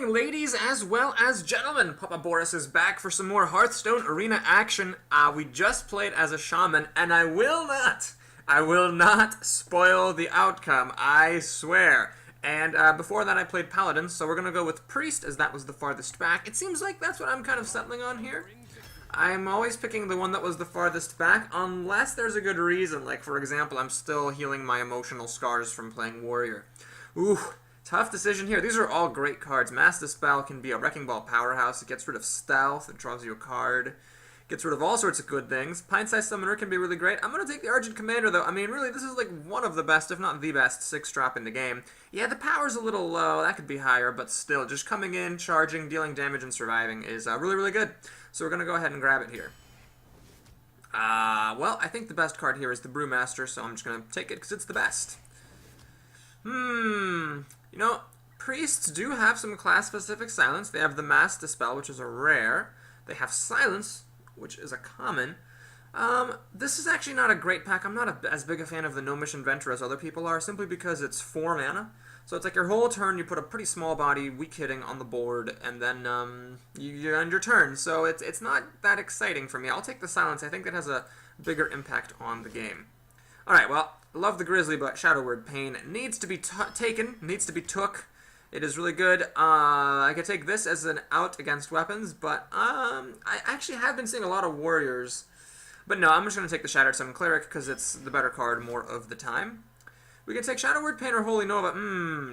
Ladies as well as gentlemen, Papa Boris is back for some more Hearthstone arena action. We just played as a shaman, and I will not spoil the outcome, I swear. And before that I played Paladin, so we're going to go with Priest, as that was the farthest back. It seems like that's what I'm kind of settling on here. I'm always picking the one that was the farthest back, unless there's a good reason. Like, for example, I'm still healing my emotional scars from playing Warrior. Ooh. Tough decision here. These are all great cards. Mass Dispel can be a Wrecking Ball powerhouse. It gets rid of stealth. It draws you a card. Gets rid of all sorts of good things. Pint-Sized Summoner can be really great. I'm going to take the Argent Commander, though. I mean, really, this is like one of the best, if not the best, 6-drop in the game. Yeah, the power's a little low. That could be higher, but still, just coming in, charging, dealing damage, and surviving is really, really good. So we're going to go ahead and grab it here. Well, I think the best card here is the Brewmaster, so I'm just going to take it because it's the best. You know, priests do have some class-specific silence. They have the Mass Dispel, which is a rare. They have Silence, which is a common. This is actually not a great pack. I'm not as big a fan of the No Mission Venture as other people are, simply because it's 4 mana. So it's like your whole turn, you put a pretty small body, weak hitting on the board, and then you end your turn. So it's not that exciting for me. I'll take the Silence. I think that has a bigger impact on the game. Alright, well, love the Grizzly, but Shadow Word Pain needs to be taken, needs to be took. It is really good. I could take this as an out against weapons, but I actually have been seeing a lot of Warriors. But no, I'm just going to take the Shattered Sun Cleric because it's the better card more of the time. We can take Shadow Word Pain or Holy Nova.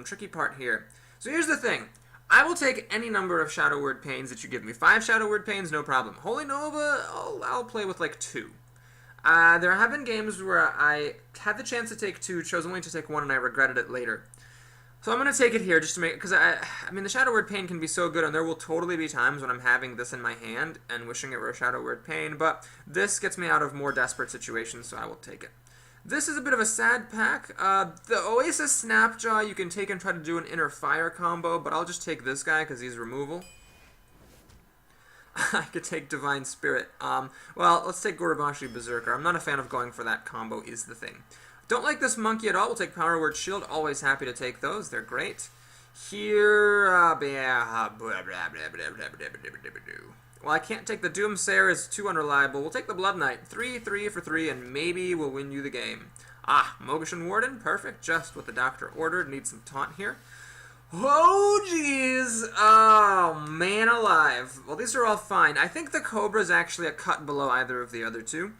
Tricky part here. So here's the thing. I will take any number of Shadow Word Pains that you give me. 5 Shadow Word Pains, no problem. Holy Nova, I'll play with like 2. There have been games where I had the chance to take 2, chose only to take 1, and I regretted it later. So I'm going to take it here just to make it, because I mean, the Shadow Word Pain can be so good, and there will totally be times when I'm having this in my hand and wishing it were a Shadow Word Pain, but this gets me out of more desperate situations, so I will take it. This is a bit of a sad pack. The Oasis Snapjaw you can take and try to do an Inner Fire combo, but I'll just take this guy because he's removal. I could take Divine Spirit. Well, let's take Gorobashi Berserker. I'm not a fan of going for that combo, is the thing. Don't like this monkey at all. We'll take Power Word Shield. Always happy to take those. They're great. Here, well, I can't take the Doomsayer. It's too unreliable. We'll take the Blood Knight. 3 for 3, and maybe we'll win you the game. Mogishan Warden. Perfect. Just what the doctor ordered. Need some taunt here. Oh, jeez. Oh, man alive. Well, these are all fine. I think the Cobra is actually a cut below either of the other two.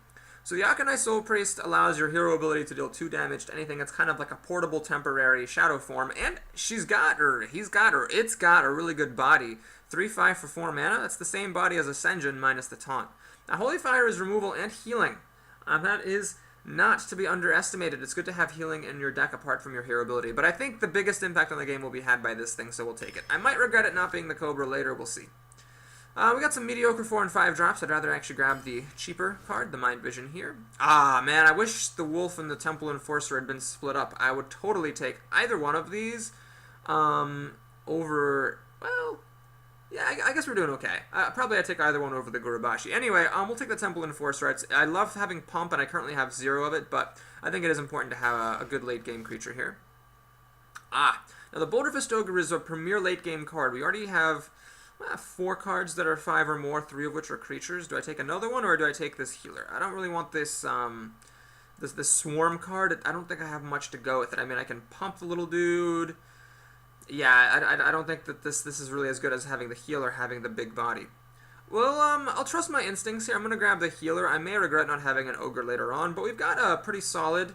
So the Akanai Soul Priest allows your hero ability to deal 2 damage to anything. It's kind of like a portable temporary shadow form. And he's got her, it's got a really good body. 3/5 for 4 mana. That's the same body as Ascension minus the taunt. Now, Holy Fire is removal and healing. That is not to be underestimated. It's good to have healing in your deck apart from your hero ability, but I think the biggest impact on the game will be had by this thing, so we'll take it. I might regret it not being the Cobra later, we'll see. We got some mediocre 4 and 5 drops. I'd rather actually grab the cheaper card, the Mind Vision here. Man, I wish the Wolf and the Temple Enforcer had been split up. I would totally take either one of these over, well, yeah, I guess we're doing okay. Probably I'd take either one over the Gorobashi. Anyway, we'll take the Temple Enforcer. I love having Pump, and I currently have 0 of it, but I think it is important to have a good late-game creature here. Now the Boulder Fist Ogre is a premier late-game card. We already have 4 cards that are 5 or more, 3 of which are creatures. Do I take another one, or do I take this healer? I don't really want this, this Swarm card. I don't think I have much to go with it. I mean, I can pump the little dude. Yeah, I don't think that this is really as good as having the healer having the big body. Well, I'll trust my instincts here. I'm going to grab the healer. I may regret not having an ogre later on, but we've got a pretty solid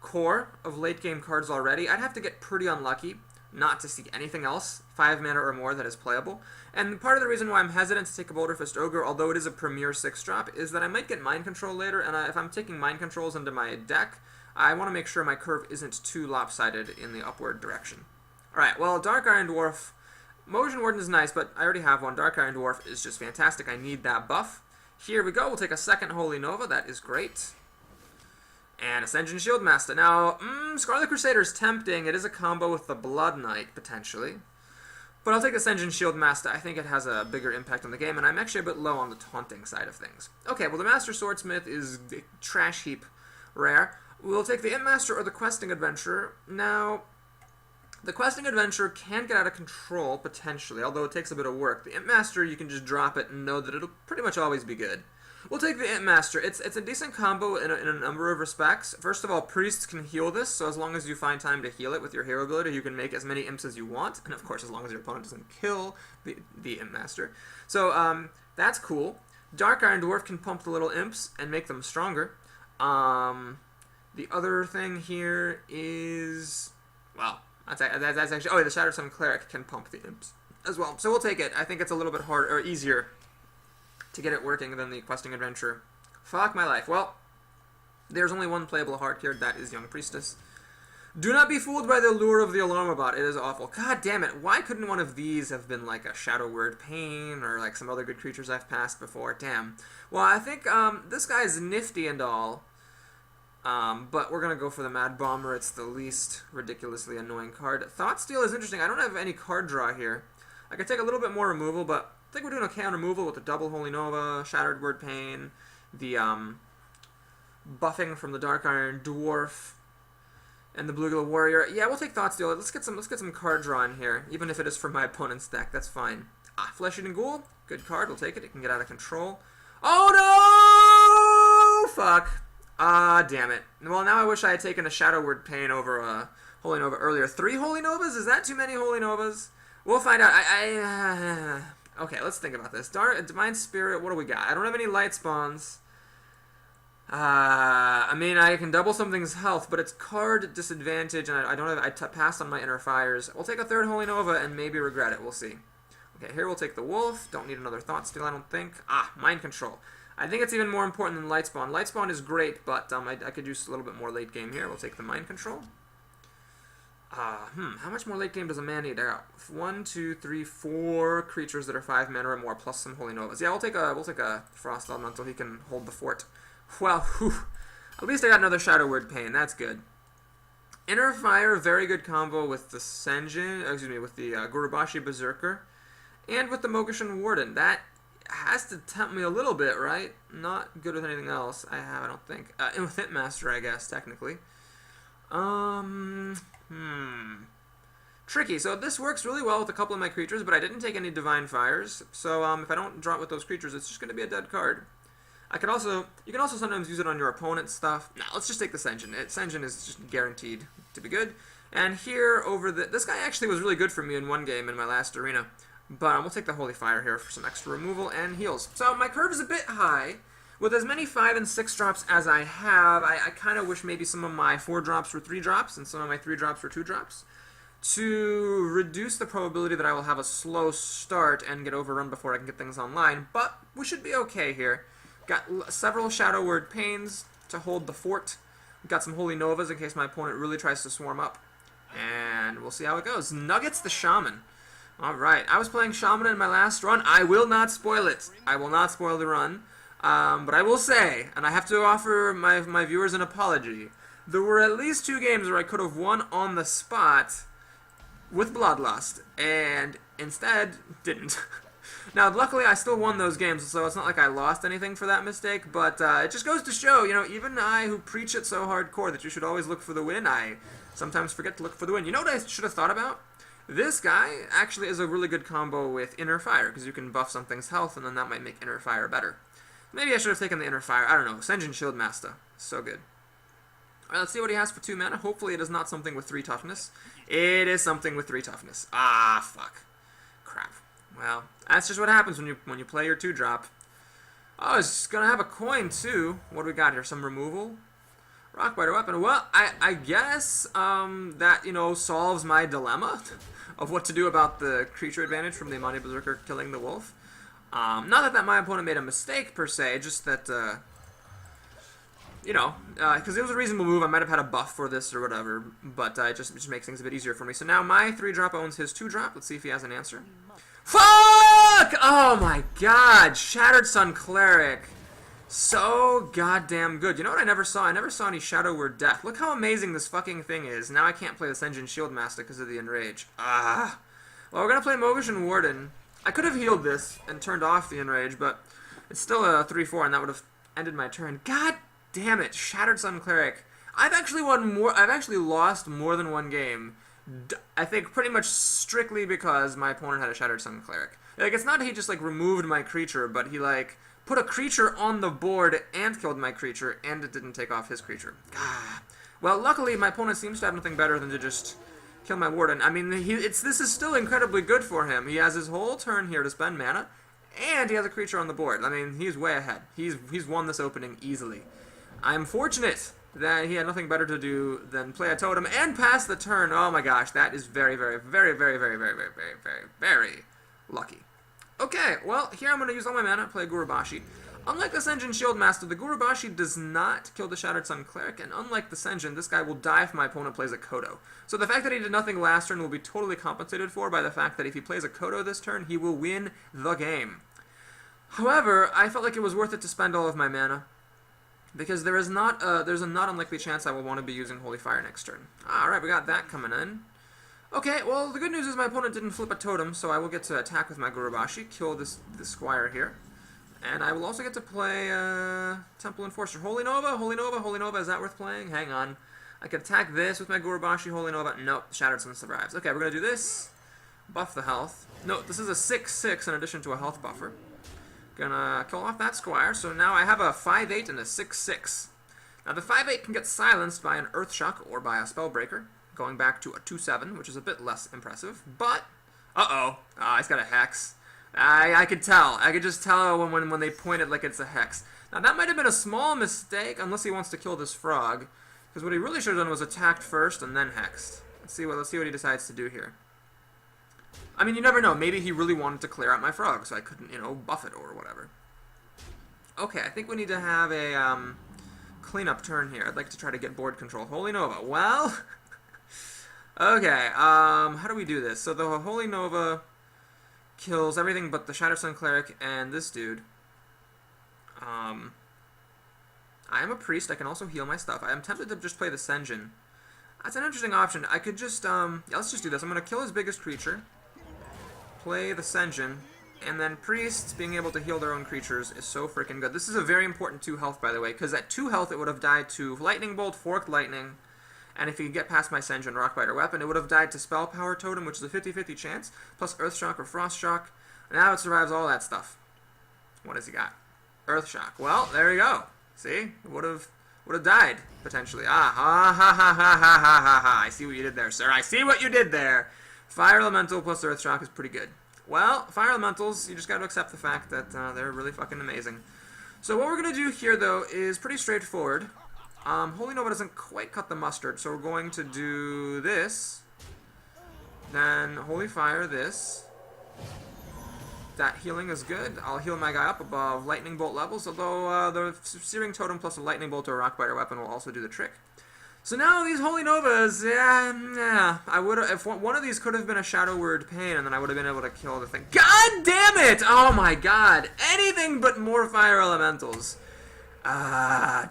core of late-game cards already. I'd have to get pretty unlucky not to see anything else, 5 mana or more, that is playable. And part of the reason why I'm hesitant to take a Boulder Fist Ogre, although it is a premier 6-drop, is that I might get Mind Control later, and if I'm taking Mind Controls into my deck, I want to make sure my curve isn't too lopsided in the upward direction. Alright, well, Dark Iron Dwarf, Motion Warden is nice, but I already have one. Dark Iron Dwarf is just fantastic. I need that buff. Here we go. We'll take a second Holy Nova. That is great. And Ascension Shieldmaster. Now, Scarlet Crusader is tempting. It is a combo with the Blood Knight, potentially. But I'll take Ascension Shieldmaster. I think it has a bigger impact on the game, and I'm actually a bit low on the taunting side of things. Okay, well, the Master Swordsmith is trash heap rare. We'll take the Imp Master or the Questing Adventurer. Now, The questing adventure can get out of control, potentially, although it takes a bit of work. The Imp Master, you can just drop it and know that it'll pretty much always be good. We'll take the Imp Master. It's a decent combo in a number of respects. First of all, priests can heal this, so as long as you find time to heal it with your hero ability, you can make as many imps as you want, and of course, as long as your opponent doesn't kill the Imp Master. So, that's cool. Dark Iron Dwarf can pump the little imps and make them stronger. The other thing here is, well, that's actually, oh, the Shattered Sun Cleric can pump the imps as well. So we'll take it. I think it's a little bit harder, or easier to get it working than the questing adventure. Fuck my life. Well, there's only one playable hard card, that is Young Priestess. Do not be fooled by the lure of the Alarmabot. It is awful. God damn it. Why couldn't one of these have been like a Shadow Word Pain or like some other good creatures I've passed before? Damn. Well, I think this guy is nifty and all. But we're going to go for the Mad Bomber. It's the least ridiculously annoying card. Thoughtsteal is interesting. I don't have any card draw here. I could take a little bit more removal, but I think we're doing okay on removal with the double Holy Nova, Shattered Word Pain, the buffing from the Dark Iron Dwarf, and the Bluegill Warrior. Yeah, we'll take Thoughtsteal. Let's get some card draw in here, even if it is from my opponent's deck. That's fine. Flesh Eating Ghoul. Good card. We'll take it. It can get out of control. Oh, no! Fuck. Damn it. Well, now I wish I had taken a Shadow Word Pain over a Holy Nova earlier. 3 Holy Novas? Is that too many Holy Novas? We'll find out. Okay, let's think about this. Divine Spirit, what do we got? I don't have any light spawns. I mean, I can double something's health, but it's card disadvantage, and I don't have. I passed on my Inner Fires. We'll take a 3rd Holy Nova and maybe regret it. We'll see. Okay, here we'll take the Wolf. Don't need another Thoughtsteal, I don't think. Mind Control. I think it's even more important than Lightspawn. Lightspawn is great, but I could use a little bit more late game here. We'll take the Mind Control. How much more late game does a man need? I got 1, 2, 3, 4 creatures that are 5 mana or more, plus some Holy Novas. Yeah, we'll take a Frost Elemental. He can hold the fort. Well, whew. At least I got another Shadow Word Pain. That's good. Inner Fire, very good combo with the with the Gurubashi Berserker, and with the Mogishan Warden. That has to tempt me a little bit, right? Not good with anything else I have, I don't think. And with Hitmaster, I guess, technically. Tricky. So this works really well with a couple of my creatures, but I didn't take any Divine Fires. So if I don't draw it with those creatures, it's just going to be a dead card. You can also sometimes use it on your opponent's stuff. Now, let's just take the Senjin. Senjin is just guaranteed to be good. And here, this guy actually was really good for me in one game in my last arena. But we'll take the Holy Fire here for some extra removal and heals. So my curve is a bit high. With as many 5 and 6 drops as I have, I kind of wish maybe some of my 4 drops were 3 drops and some of my 3 drops were 2 drops, to reduce the probability that I will have a slow start and get overrun before I can get things online. But we should be okay here. Got several Shadow Word Pains to hold the fort. Got some Holy Novas in case my opponent really tries to swarm up. And we'll see how it goes. Nuggets the Shaman. Alright, I was playing Shaman in my last run. I will not spoil it. I will not spoil the run. But I will say, and I have to offer my viewers an apology, there were at least 2 games where I could have won on the spot with Bloodlust, and instead didn't. Now, luckily, I still won those games, so it's not like I lost anything for that mistake, but it just goes to show, you know, even I who preach it so hardcore that you should always look for the win, I sometimes forget to look for the win. You know what I should have thought about? This guy actually is a really good combo with Inner Fire, because you can buff something's health, and then that might make Inner Fire better. Maybe I should have taken the Inner Fire. I don't know. Senjin Shieldmaster. So good. Alright, let's see what he has for 2 mana. Hopefully it is not something with 3 toughness. It is something with 3 toughness. Fuck. Crap. Well, that's just what happens when you play your 2-drop. Oh, it's gonna have a coin too. What do we got here? Some removal? Rockbiter Weapon. Well, I guess that, you know, solves my dilemma of what to do about the creature advantage from the Amani Berserker killing the wolf. Not that my opponent made a mistake, per se, just that, you know, because it was a reasonable move. I might have had a buff for this or whatever, but it just makes things a bit easier for me. So now my 3-drop owns his 2-drop. Let's see if he has an answer. Fuck! Oh my god! Shattered Sun Cleric. So goddamn good. You know what I never saw? I never saw any Shadow Word Death. Look how amazing this fucking thing is. Now I can't play the Senjin Shieldmaster because of the Enrage. Well, we're going to play Mogishan Warden. I could have healed this and turned off the Enrage, but it's still a 3-4, and that would have ended my turn. God damn it, Shattered Sun Cleric. I've actually lost more than one game I think pretty much strictly because my opponent had a Shattered Sun Cleric. Like, it's not that he just, like, removed my creature, but he, like, put a creature on the board and killed my creature, and it didn't take off his creature. Well, luckily, my opponent seems to have nothing better than to just kill my Warden. I mean, this is still incredibly good for him. He has his whole turn here to spend mana, and he has a creature on the board. I mean, he's way ahead. He's won this opening easily. I'm fortunate that he had nothing better to do than play a totem and pass the turn. Oh my gosh, that is very, very, very, very, very, very, very, very, very, very lucky. Okay, well, here I'm going to use all my mana, play Gurubashi. Unlike the Senjin Shieldmaster, the Gurubashi does not kill the Shattered Sun Cleric, and unlike the Senjin, this guy will die if my opponent plays a Kodo. So the fact that he did nothing last turn will be totally compensated for by the fact that if he plays a Kodo this turn, he will win the game. However, I felt like it was worth it to spend all of my mana, because there's a not unlikely chance I will want to be using Holy Fire next turn. Alright, we got that coming in. Okay, well, the good news is my opponent didn't flip a totem, so I will get to attack with my Gurubashi, kill this Squire here. And I will also get to play Temple Enforcer. Holy Nova, Holy Nova, Holy Nova, is that worth playing? Hang on. I could attack this with my Gurubashi, Holy Nova. Nope, Shattered Sun survives. Okay, we're going to do this. Buff the health. No, this is a 6/6 in addition to a health buffer. Gonna kill off that Squire, so now I have a 5/8 and a 6/6. Now the 5/8 can get silenced by an Earthshock or by a Spellbreaker, going back to a 2/7, which is a bit less impressive, but... he's got a Hex. I could tell. I could just tell when they pointed like it's a Hex. Now that might have been a small mistake, unless he wants to kill this frog, because what he really should have done was attacked first and then Hexed. Let's see what he decides to do here. I mean, you never know. Maybe he really wanted to clear out my frog, so I couldn't, buff it or whatever. Okay, I think we need to have a cleanup turn here. I'd like to try to get board control. Holy Nova. Well, okay. How do we do this? So the Holy Nova kills everything but the Shattered Sun Cleric and this dude. I am a priest. I can also heal my stuff. I am tempted to just play the Senjin. That's an interesting option. I could just, let's just do this. I'm going to kill his biggest creature, play the Senjin, and then priests being able to heal their own creatures is so freaking good. This is a very important 2 health, by the way, because at 2 health it would have died to Lightning Bolt, Forked Lightning, and if he could get past my Senjin Rockbiter weapon, it would have died to Spell Power Totem, which is a 50-50 chance, plus Earthshock or Frostshock. Now it survives all that stuff. What has he got? Earthshock. Well, there you go. See? It would have died, potentially. I see what you did there, sir. I see what you did there. Fire Elemental plus Earthshock is pretty good. Well, Fire Elementals, you just got to accept the fact that they're really fucking amazing. So what we're going to do here, though, is pretty straightforward. Holy Nova doesn't quite cut the mustard, so we're going to do this. Then Holy Fire this. That healing is good. I'll heal my guy up above Lightning Bolt levels, although the Searing Totem plus a Lightning Bolt or a Rockbiter weapon will also do the trick. So now these Holy Novas, I would have, if one of these could have been a Shadow Word Pain, and then I would have been able to kill the thing. God damn it! Oh my god! Anything but more Fire Elementals.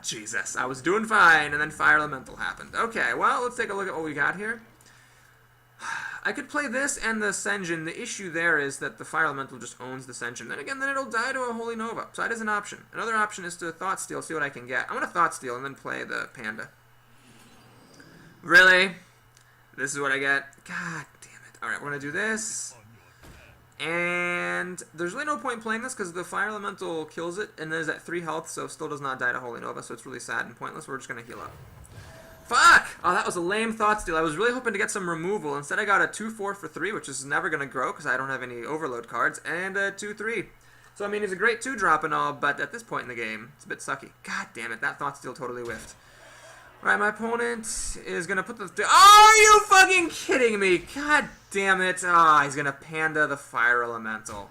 Jesus. I was doing fine, and then Fire Elemental happened. Okay, well, let's take a look at what we got here. I could play this and the Senjin. The issue there is that the Fire Elemental just owns the Senjin. Then again, then it'll die to a Holy Nova. So that is an option. Another option is to Thought Steal, see what I can get. I'm going to Thought Steal and then play the Panda. Really? This is what I get? God damn it. Alright, we're going to do this. And there's really no point playing this because the Fire Elemental kills it, and then is at 3 health, so still does not die to Holy Nova, so it's really sad and pointless. We're just going to heal up. Fuck! Oh, that was a lame Thought Steal. I was really hoping to get some removal. Instead, I got a 2-4 for 3, which is never going to grow because I don't have any Overload cards, and a 2-3. So, I mean, it's a great 2-drop and all, but at this point in the game, it's a bit sucky. God damn it, that Thought Steal totally whiffed. Alright, my opponent is going to put the... Oh, are you fucking kidding me? God damn it. Ah, he's going to Panda the Fire Elemental.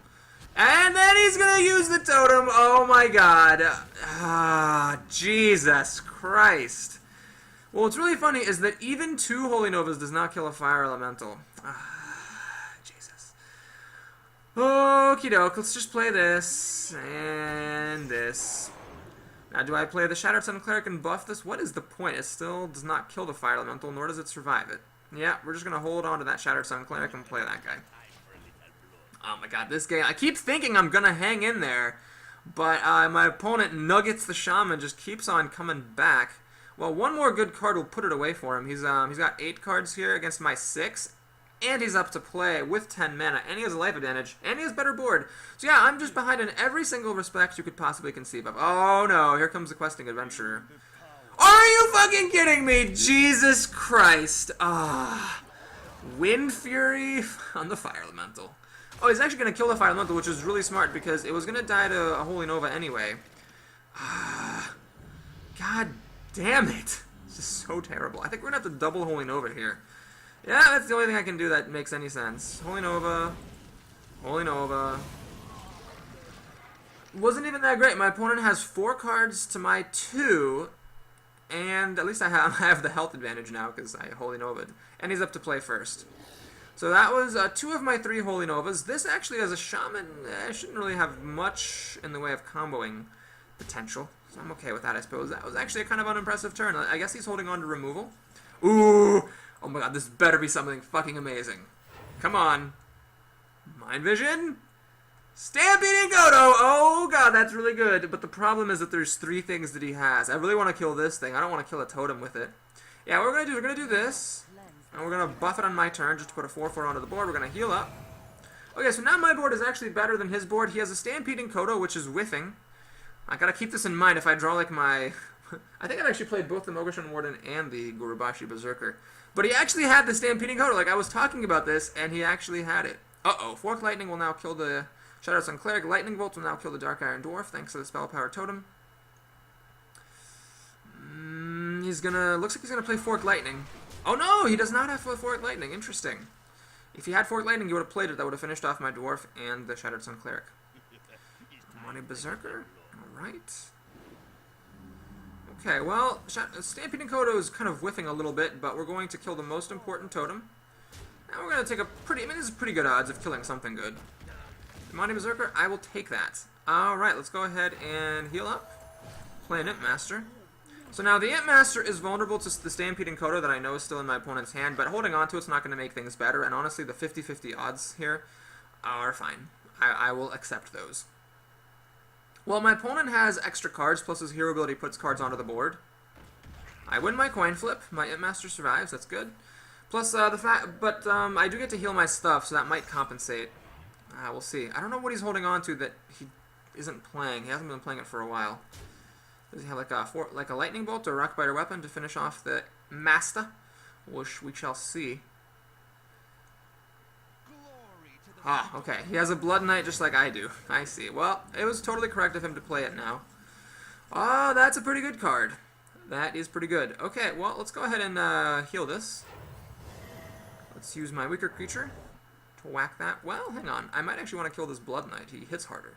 And then he's going to use the Totem. Oh my god. Ah, Jesus Christ. Well, what's really funny is that even 2 Holy Novas does not kill a Fire Elemental. Ah, Jesus. Okie doke, let's just play this, and this. Now, do I play the Shattered Sun Cleric and buff this? What is the point? It still does not kill the Fire Elemental, nor does it survive it. Yeah, we're just going to hold on to that Shattered Sun Cleric and play that guy. Oh my god, this game, I keep thinking I'm going to hang in there, but my opponent Nuggets the Shaman just keeps on coming back. Well, one more good card will put it away for him. He's got 8 cards here against my 6, and he's up to play with 10 mana, and he has a life advantage, and he has better board. So yeah, I'm just behind in every single respect you could possibly conceive of. Oh no, here comes the questing adventurer. Are you fucking kidding me? Jesus Christ. Wind Fury on the Fire Elemental. Oh, he's actually going to kill the Fire Elemental, which is really smart because it was going to die to a Holy Nova anyway. God damn it. This is so terrible. I think we're going to have to double Holy Nova here. Yeah, that's the only thing I can do that makes any sense. Holy Nova. Holy Nova. Wasn't even that great. My opponent has 4 cards to my 2. And at least I have the health advantage now because I Holy Nova'd. And he's up to play first. So that was 2 of my 3 Holy Novas. This actually, as a Shaman, I shouldn't really have much in the way of comboing potential. So I'm okay with that, I suppose. That was actually a kind of unimpressive turn. I guess he's holding on to removal. Ooh! Oh my god, this better be something fucking amazing. Come on. Mind Vision? Stampeding Kodo! Oh god, that's really good. But the problem is that there's 3 things that he has. I really want to kill this thing. I don't want to kill a totem with it. Yeah, what we're going to do this. And we're going to buff it on my turn just to put a 4/4 onto the board. We're going to heal up. Okay, so now my board is actually better than his board. He has a Stampeding Kodo, which is whiffing. I got to keep this in mind if I draw like my... I think I've actually played both the Mogushan Warden and the Gurubashi Berserker. But he actually had the Stampeding Kodo. Like, I was talking about this, and he actually had it. Uh-oh. Fork Lightning will now kill the Shadow Sun Cleric. Lightning Bolt will now kill the Dark Iron Dwarf, thanks to the Spell Power Totem. He's gonna... Looks like he's gonna play Fork Lightning. Oh, no! He does not have Fork Lightning. Interesting. If he had Fork Lightning, he would have played it. That would have finished off my Dwarf and the Shattered Sun Cleric. Money Berserker. Alright. Okay, well, Stampeding Kodo is kind of whiffing a little bit, but we're going to kill the most important totem. And we're going to take a pretty... I mean, this is pretty good odds of killing something good. Money Berserker, I will take that. Alright, let's go ahead and heal up. Play an Imp Master. So now the Imp Master is vulnerable to the Stampeding Kodo that I know is still in my opponent's hand, but holding on to it's not going to make things better, and honestly, the 50-50 odds here are fine. I will accept those. Well, my opponent has extra cards, plus his hero ability puts cards onto the board. I win my coin flip. My Imp Master survives. That's good. Plus, I do get to heal my stuff, so that might compensate. We'll see. I don't know what he's holding on to that he isn't playing. He hasn't been playing it for a while. Does he have like a Lightning Bolt or a Rockbiter Weapon to finish off the Master? Which we shall see. Ah, okay. He has a Blood Knight just like I do. I see. Well, it was totally correct of him to play it now. Oh, that's a pretty good card. That is pretty good. Okay, well, let's go ahead and heal this. Let's use my weaker creature to whack that. Well, hang on. I might actually want to kill this Blood Knight. He hits harder.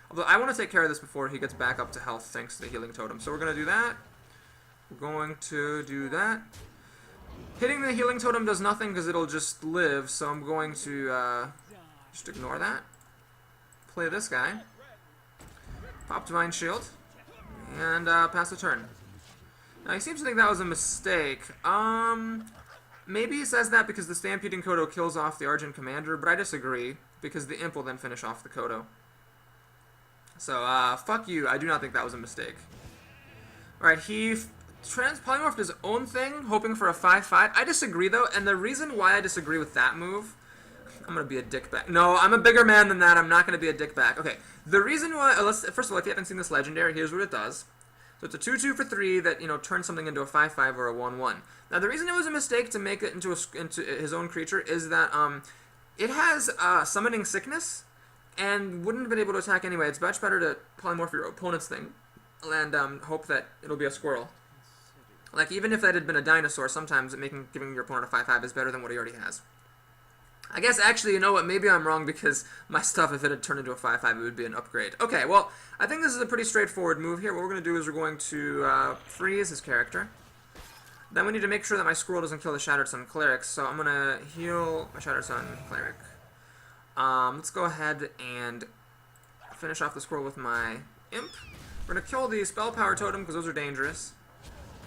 Although I want to take care of this before he gets back up to health thanks to the healing totem. So we're going to do that. We're going to do that. Hitting the healing totem does nothing because it'll just live, so I'm going to just ignore that. Play this guy. Pop Divine Shield. And pass the turn. Now he seems to think that was a mistake. Maybe he says that because the Stampeding Kodo kills off the Argent Commander, but I disagree, because the Imp will then finish off the Kodo. So, fuck you. I do not think that was a mistake. Alright, he polymorphed his own thing, hoping for a 5/5. I disagree, though, and the reason why I disagree with that move... I'm going to be a dickbag. No, I'm a bigger man than that. I'm not going to be a dickbag. Okay, the reason why... first of all, if you haven't seen this legendary, here's what it does. So it's a 2/2 for 3 that, you know, turns something into a 5/5 or a 1/1. Now, the reason it was a mistake to make it into his own creature is that it has Summoning Sickness and wouldn't have been able to attack anyway. It's much better to polymorph your opponent's thing and hope that it'll be a squirrel. Like, even if that had been a dinosaur, sometimes giving your opponent a 5/5 is better than what he already has. I guess, actually, you know what, maybe I'm wrong because my stuff, if it had turned into a 5/5, it would be an upgrade. Okay, well, I think this is a pretty straightforward move here. What we're going to do is we're going to freeze his character. Then we need to make sure that my squirrel doesn't kill the Shattered Sun Cleric, so I'm going to heal my Shattered Sun Cleric. Let's go ahead and finish off the squirrel with my Imp. We're going to kill the Spell Power Totem because those are dangerous.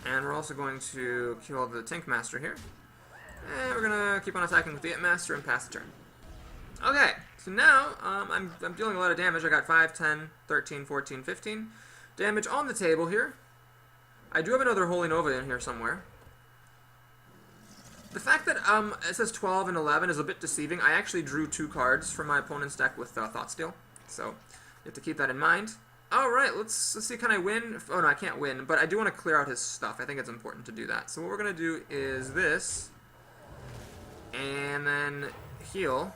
And we're also going to kill the Tink Master here. And we're going to keep on attacking with the Imp Master and pass the turn. Okay, so now I'm dealing a lot of damage. I got 5, 10, 13, 14, 15 damage on the table here. I do have another Holy Nova in here somewhere. The fact that it says 12 and 11 is a bit deceiving. I actually drew 2 cards from my opponent's deck with Thoughtsteal, so you have to keep that in mind. All right, let's see. Can I win? Oh no, I can't win, but I do want to clear out his stuff. I think it's important to do that. So what we're gonna do is this, and then heal,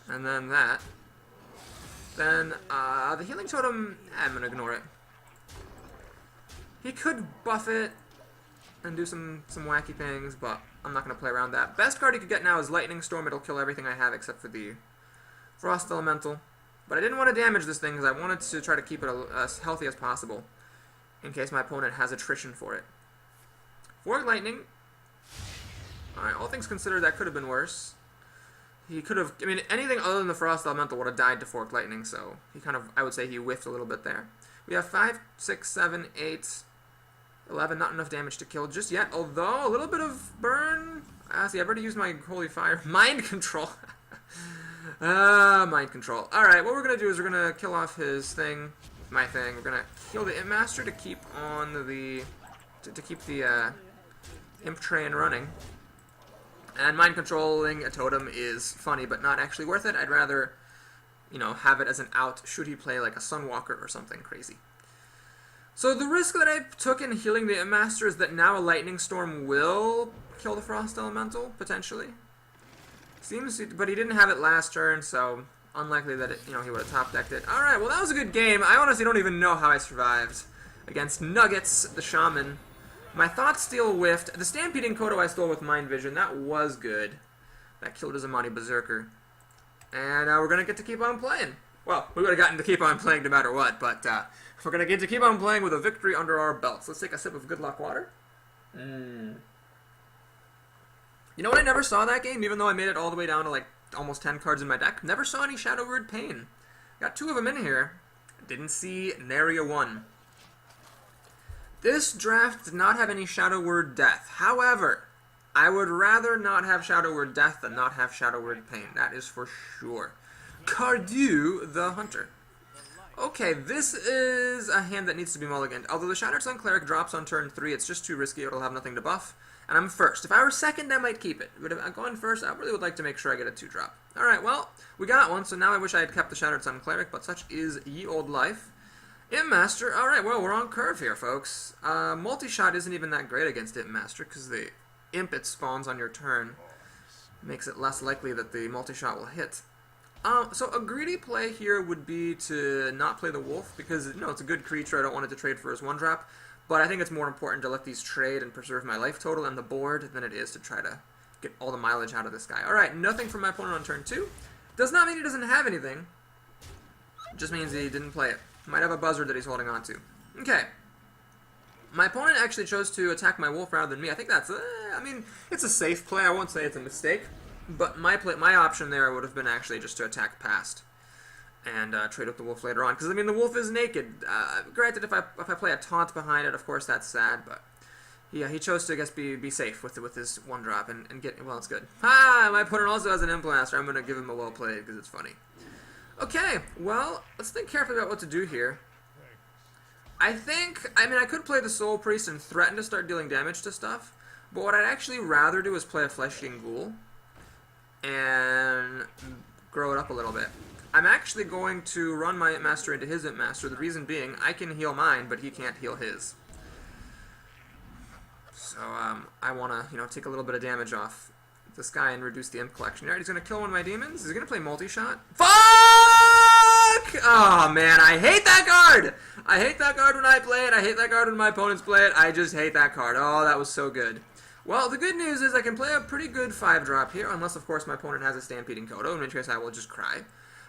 and then that. Then the healing totem, I'm gonna ignore it. He could buff it and do some wacky things, but I'm not going to play around that. Best card you could get now is Lightning Storm. It'll kill everything I have except for the Frost Elemental. But I didn't want to damage this thing because I wanted to try to keep it as healthy as possible in case my opponent has attrition for it. Fork Lightning. Alright, all things considered, that could have been worse. He could have, I mean, anything other than the Frost Elemental would have died to Fork Lightning, so he kind of, I would say he whiffed a little bit there. We have 5, 6, 7, 8... 11, not enough damage to kill just yet, although a little bit of burn. See, I've already used my Holy Fire. Mind Control. Mind Control. Alright, what we're going to do is we're going to kill off his thing, my thing. We're going to kill the Imp Master to keep on the, to keep the Imp train running. And Mind Controlling a totem is funny, but not actually worth it. I'd rather, you know, have it as an out should he play like a Sunwalker or something crazy. So the risk that I took in healing the Imp Master is that now a Lightning Storm will kill the Frost Elemental, potentially. Seems, but he didn't have it last turn, so unlikely that he would have top decked it. Alright, well that was a good game. I honestly don't even know how I survived against Nuggets, the Shaman. My Thoughtsteal whiffed. The Stampeding Kodo I stole with Mind Vision, that was good. That killed his Amani Berserker. And we're going to get to keep on playing. Well, we would have gotten to keep on playing no matter what, but we're going to get to keep on playing with a victory under our belts. Let's take a sip of Good Luck Water. You know what? I never saw that game, even though I made it all the way down to like almost 10 cards in my deck. Never saw any Shadow Word Pain. Got 2 of them in here. Didn't see nary a 1. This draft did not have any Shadow Word Death. However, I would rather not have Shadow Word Death than not have Shadow Word Pain. That is for sure. Cardew the Hunter. Okay, this is a hand that needs to be mulliganed. Although the Shattered Sun Cleric drops on turn 3, it's just too risky. It'll have nothing to buff. And I'm first. If I were second, I might keep it. But if I'm going first, I really would like to make sure I get a 2-drop. Alright, well, we got one, so now I wish I had kept the Shattered Sun Cleric, but such is ye old life. Imp Master, alright, well, we're on curve here, folks. Multi-shot isn't even that great against Imp Master, because the Imp it spawns on your turn makes it less likely that the multi-shot will hit. So a greedy play here would be to not play the Wolf, because, it's a good creature. I don't want it to trade for his 1-drop. But I think it's more important to let these trade and preserve my life total and the board than it is to try to get all the mileage out of this guy. Alright, nothing from my opponent on turn 2. Does not mean he doesn't have anything. It just means he didn't play it. Might have a buzzard that he's holding on to. Okay. My opponent actually chose to attack my Wolf rather than me. I think that's, it's a safe play. I won't say it's a mistake. But my option there would have been actually just to attack past and trade up the Wolf later on. Because, the Wolf is naked. Granted, if I play a taunt behind it, of course, that's sad. But, yeah, he chose to, I guess, be safe with his 1-drop and get, well, it's good. My opponent also has an Imp Master. I'm going to give him a well played because it's funny. Okay, well, let's think carefully about what to do here. I could play the Soul Priest and threaten to start dealing damage to stuff. But what I'd actually rather do is play a Flesh-Eating Ghoul and grow it up a little bit. I'm actually going to run my Imp Master into his Imp Master, the reason being I can heal mine, but he can't heal his. So I want to, take a little bit of damage off this guy and reduce the Imp collection. Alright, he's going to kill one of my demons. Is he going to play multi-shot? Fuck! Oh, man, I hate that card! I hate that card when I play it. I hate that card when my opponents play it. I just hate that card. Oh, that was so good. Well, the good news is I can play a pretty good 5-drop here, unless, of course, my opponent has a Stampeding Kodo, in which case I will just cry.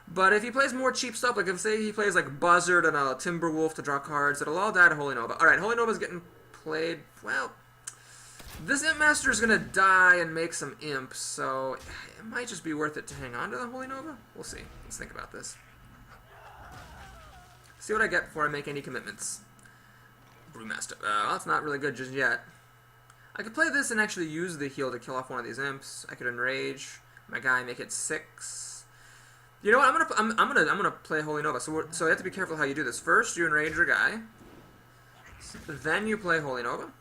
But if he plays more cheap stuff, like if, say, he plays, like, Buzzard and a Timberwolf to draw cards, it'll all die to Holy Nova. Alright, Holy Nova's getting played, well, this Imp Master is going to die and make some imps, so it might just be worth it to hang on to the Holy Nova. We'll see. Let's think about this. See what I get before I make any commitments. Brewmaster. Well, that's not really good just yet. I could play this and actually use the heal to kill off one of these imps. I could enrage my guy, make it 6. You know what? I'm gonna play Holy Nova. So you have to be careful how you do this. First, you enrage your guy. Then you play Holy Nova.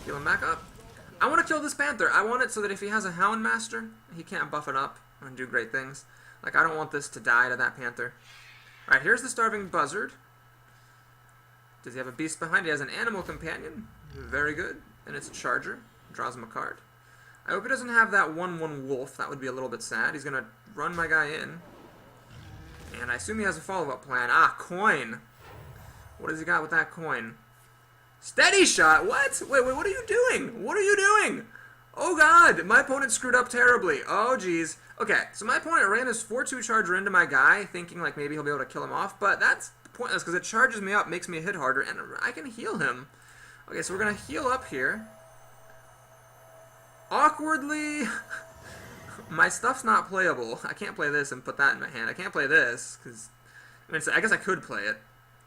Heal him back up. I want to kill this Panther. I want it so that if he has a Houndmaster, he can't buff it up and do great things. Like, I don't want this to die to that Panther. Alright, here's the Starving Buzzard. Does he have a beast behind? He has an Animal Companion. Very good. And it's a Charger. Draws him a card. I hope he doesn't have that 1/1 Wolf. That would be a little bit sad. He's going to run my guy in. And I assume he has a follow-up plan. Ah, coin. What has he got with that coin? Steady shot? What? Wait, what are you doing? What are you doing? Oh god, my opponent screwed up terribly. Oh jeez. Okay, so my opponent ran his 4/2 charger into my guy, thinking like maybe he'll be able to kill him off, but that's pointless because it charges me up, makes me hit harder, and I can heal him. Okay, so we're going to heal up here. Awkwardly, my stuff's not playable. I can't play this and put that in my hand. I can't play this, because I guess I could play it.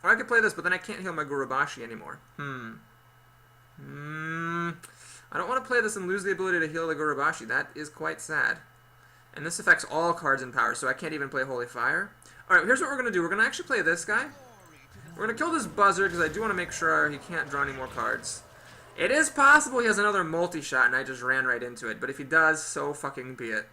Or I could play this, but then I can't heal my Gurubashi anymore. I don't want to play this and lose the ability to heal the Gurubashi. That is quite sad. And this affects all cards in power, so I can't even play Holy Fire. Alright, here's what we're going to do. We're going to actually play this guy. We're going to kill this Buzzard, because I do want to make sure he can't draw any more cards. It is possible he has another multi-shot, and I just ran right into it. But if he does, so fucking be it.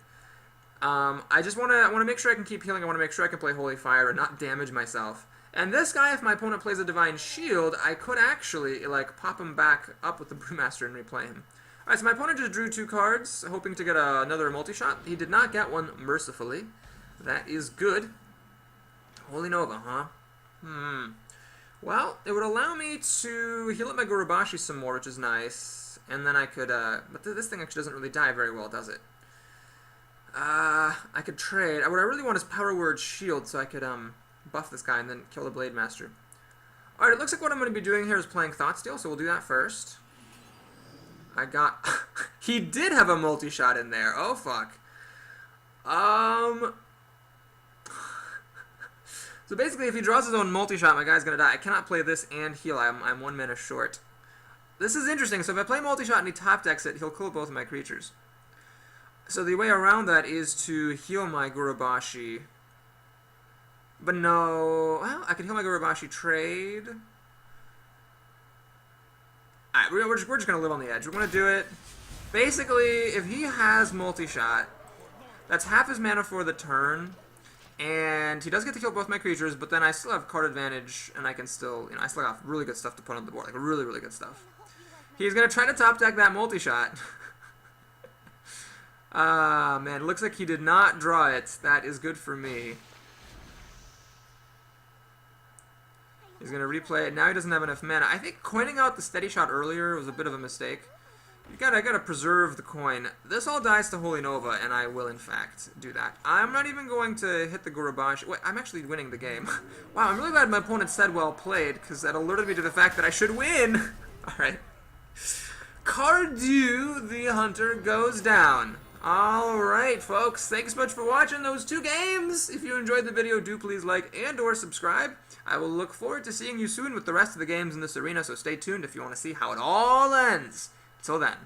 I want to make sure I can keep healing. I want to make sure I can play Holy Fire and not damage myself. And this guy, if my opponent plays a Divine Shield, I could actually, like, pop him back up with the Brewmaster and replay him. Alright, so my opponent just drew 2 cards, hoping to get another multi-shot. He did not get one, mercifully. That is good. Holy Nova, huh? Well, it would allow me to heal up my Gurubashi some more, which is nice. And then I could, but this thing actually doesn't really die very well, does it? I could trade. What I really want is Power Word Shield, so I could, buff this guy and then kill the Blade Master. Alright, it looks like what I'm going to be doing here is playing Thoughtsteal, so we'll do that first. I got... he did have a multi-shot in there. Oh, fuck. So basically, if he draws his own multi-shot, my guy's going to die. I cannot play this and heal. I'm 1 mana short. This is interesting. So if I play multi-shot and he top decks it, he'll kill both of my creatures. So the way around that is to heal my Gurubashi. But no... Well, I can heal my Gurubashi, trade. Alright, we're just going to live on the edge. We're going to do it. Basically, if he has multi-shot, that's half his mana for the turn. And he does get to kill both my creatures, but then I still have card advantage, and I can still... I still have really good stuff to put on the board. Like, really, really good stuff. He's going to try to top deck that multi-shot. Man, it looks like he did not draw it. That is good for me. He's going to replay it. Now he doesn't have enough mana. I think coining out the steady shot earlier was a bit of a mistake. I gotta preserve the coin. This all dies to Holy Nova, and I will, in fact, do that. I'm not even going to hit the Gurubashi. Wait, I'm actually winning the game. Wow, I'm really glad my opponent said well played, because that alerted me to the fact that I should win. Alright. Cardew the Hunter goes down. Alright, folks. Thanks so much for watching those 2 games. If you enjoyed the video, do please like and or subscribe. I will look forward to seeing you soon with the rest of the games in this arena, so stay tuned if you want to see how it all ends. Till then.